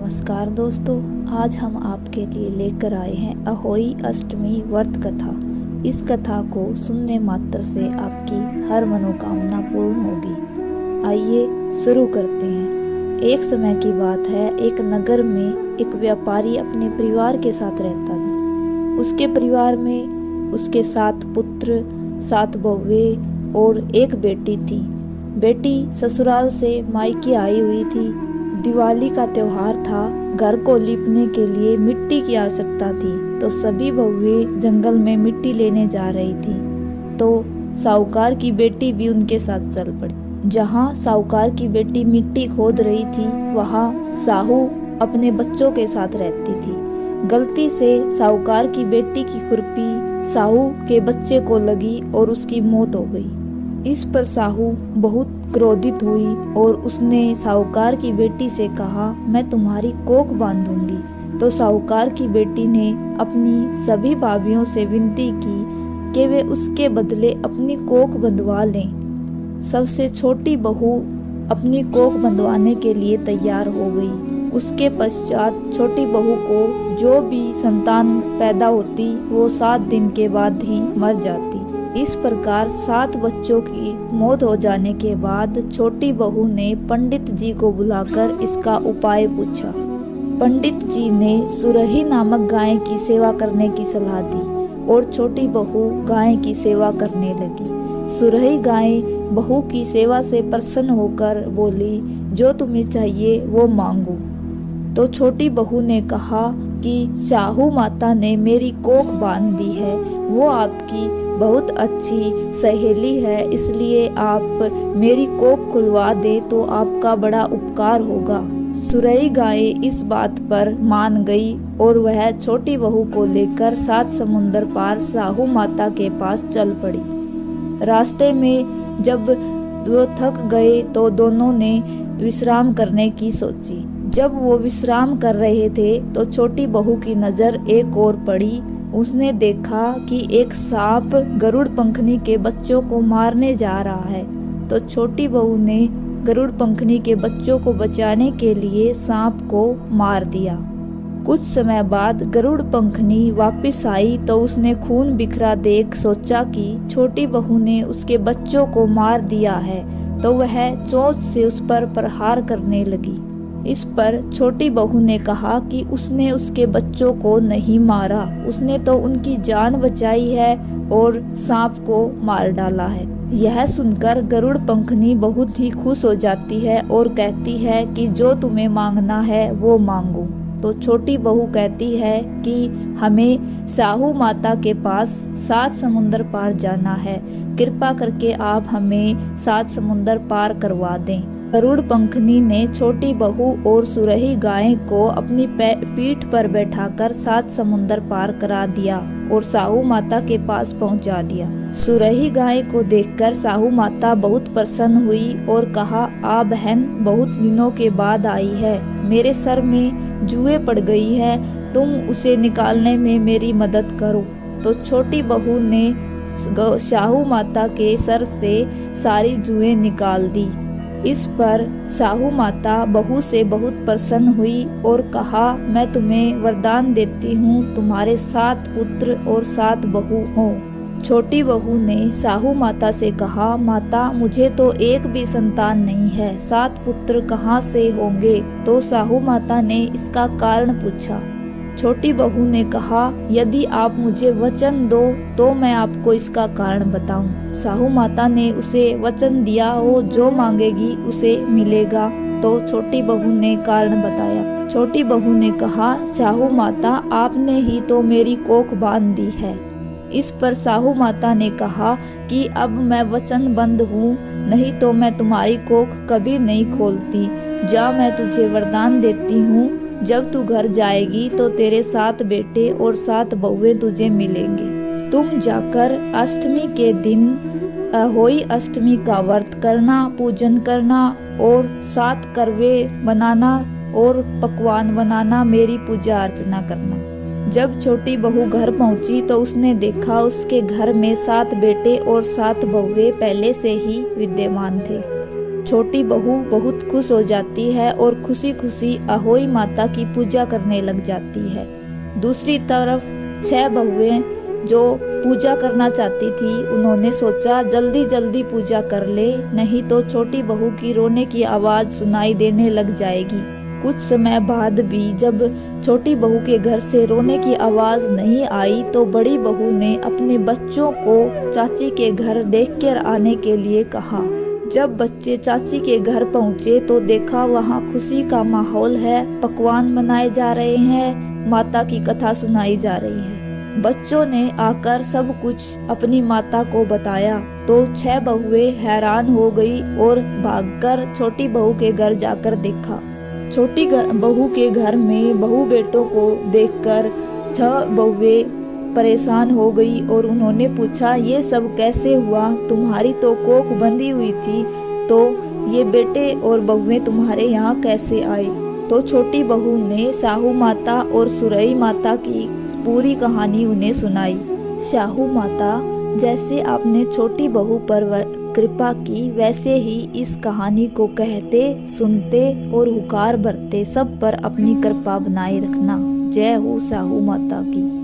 नमस्कार दोस्तों, आज हम आपके लिए लेकर आए हैं अहोई अष्टमी व्रत कथा। इस कथा को सुनने मात्र से आपकी हर मनोकामना पूर्ण होगी। आइए शुरू करते हैं। एक समय की बात है, एक नगर में एक व्यापारी अपने परिवार के साथ रहता था। उसके परिवार में उसके 7 पुत्र, 7 बहुएं और एक बेटी थी। बेटी ससुराल से मायके आई हुई थी। दिवाली का त्योहार था। घर को लीपने के लिए मिट्टी की आवश्यकता थी, तो सभी बहुएं जंगल में मिट्टी लेने जा रही थी। तो साहूकार की बेटी भी उनके साथ चल पड़ी। जहाँ साहूकार की बेटी मिट्टी खोद रही थी, वहाँ साहू अपने बच्चों के साथ रहती थी। गलती से साहूकार की बेटी की खुरपी साहू के बच्चे को लगी और उसकी मौत हो गई। इस पर साहू बहुत क्रोधित हुई और उसने साहूकार की बेटी से कहा, मैं तुम्हारी कोख बांधूंगी। तो साहूकार की बेटी ने अपनी सभी भाभियों से विनती की कि वे उसके बदले अपनी कोख बंधवा लें। सबसे छोटी बहू अपनी कोख बंधवाने के लिए तैयार हो गई। उसके पश्चात छोटी बहू को जो भी संतान पैदा होती, वो 7 दिन के बाद ही मर जाती। इस प्रकार 7 बच्चों की मौत हो जाने के बाद छोटी बहू ने पंडित जी को बुलाकर इसका उपाय पूछा। पंडित जी ने सुरही नामक गाय की सेवा करने की सलाह दी और छोटी बहू गाय की सेवा करने लगी। सुरही गाय बहू की सेवा से प्रसन्न होकर बोली, जो तुम्हें चाहिए वो मांगो। तो छोटी बहू ने कहा कि साहू माता ने मेरी कोख बांध दी है, वो आपकी बहुत अच्छी सहेली है, इसलिए आप मेरी कोख खुलवा दें तो आपका बड़ा उपकार होगा। सुरई गाय इस बात पर मान गई और वह छोटी बहू को लेकर 7 समुंदर पार साहू माता के पास चल पड़ी। रास्ते में जब वो थक गए तो दोनों ने विश्राम करने की सोची। जब वो विश्राम कर रहे थे तो छोटी बहू की नज़र एक और पड़ी। उसने देखा कि एक सांप गरुड़ पंखनी के बच्चों को मारने जा रहा है। तो छोटी बहू ने गरुड़ पंखनी के बच्चों को बचाने के लिए सांप को मार दिया। कुछ समय बाद गरुड़ पंखनी वापस आई तो उसने खून बिखरा देख सोचा कि छोटी बहू ने उसके बच्चों को मार दिया है, तो वह चोंच से उस पर प्रहार करने लगी। इस पर छोटी बहू ने कहा कि उसने उसके बच्चों को नहीं मारा, उसने तो उनकी जान बचाई है और सांप को मार डाला है। यह सुनकर गरुड़ पंखनी बहुत ही खुश हो जाती है और कहती है कि जो तुम्हें मांगना है वो मांगो। तो छोटी बहू कहती है कि हमें साहू माता के पास 7 समुंदर पार जाना है, कृपा करके आप हमें 7 समुंदर पार करवा दें। गरुड़ पंखनी ने छोटी बहू और सुरही गाय को अपनी पीठ पर बैठाकर 7 समुंदर पार करा दिया और साहू माता के पास पहुंचा दिया। सुरही गाय को देखकर साहू माता बहुत प्रसन्न हुई और कहा, आ बहन बहुत दिनों के बाद आई है, मेरे सर में जुएं पड़ गई है, तुम उसे निकालने में मेरी मदद करो। तो छोटी बहू ने साहू माता के सर से सारी जुएं निकाल दी। इस पर साहू माता बहू से बहुत प्रसन्न हुई और कहा, मैं तुम्हें वरदान देती हूँ, तुम्हारे 7 पुत्र और 7 बहू हों। छोटी बहू ने साहू माता से कहा, माता मुझे तो एक भी संतान नहीं है, 7 पुत्र कहाँ से होंगे? तो साहू माता ने इसका कारण पूछा। छोटी बहू ने कहा, यदि आप मुझे वचन दो तो मैं आपको इसका कारण बताऊं। साहू माता ने उसे वचन दिया, वो जो मांगेगी उसे मिलेगा। तो छोटी बहू ने कारण बताया। छोटी बहू ने कहा, साहू माता आपने ही तो मेरी कोख बांध दी है। इस पर साहू माता ने कहा कि अब मैं वचनबद्ध हूँ, नहीं तो मैं तुम्हारी कोख कभी नहीं खोलती। जा, मैं तुझे वरदान देती हूँ, जब तू घर जाएगी तो तेरे 7 बेटे और 7 बहुएं तुझे मिलेंगे। तुम जाकर अष्टमी के दिन अहोई अष्टमी का व्रत करना, पूजन करना और 7 करवे बनाना और पकवान बनाना, मेरी पूजा अर्चना करना। जब छोटी बहू घर पहुंची तो उसने देखा उसके घर में 7 बेटे और 7 बहुएं पहले से ही विद्यमान थे। छोटी बहू बहुत खुश हो जाती है और खुशी खुशी अहोई माता की पूजा करने लग जाती है। दूसरी तरफ 6 बहुएं जो पूजा करना चाहती थी, उन्होंने सोचा जल्दी जल्दी पूजा कर ले, नहीं तो छोटी बहू की रोने की आवाज सुनाई देने लग जाएगी। कुछ समय बाद भी जब छोटी बहू के घर से रोने की आवाज नहीं आई तो बड़ी बहू ने अपने बच्चों को चाची के घर देखकर आने के लिए कहा। जब बच्चे चाची के घर पहुँचे तो देखा वहाँ खुशी का माहौल है, पकवान बनाए जा रहे हैं, माता की कथा सुनाई जा रही है। बच्चों ने आकर सब कुछ अपनी माता को बताया तो 6 बहुएं हैरान हो गई और भागकर छोटी बहू के घर जाकर देखा। छोटी बहू के घर में बहू बेटों को देखकर 6 बहुएं परेशान हो गई और उन्होंने पूछा, ये सब कैसे हुआ? तुम्हारी तो कोख बंधी हुई थी, तो ये बेटे और बहुएं तुम्हारे यहाँ कैसे आई? तो छोटी बहू ने साहू माता और सुरई माता की पूरी कहानी उन्हें सुनाई। साहू माता, जैसे आपने छोटी बहू पर कृपा की, वैसे ही इस कहानी को कहते, सुनते और हुकार भरते सब पर अपनी कृपा बनाए रखना। जय हो साहू माता की।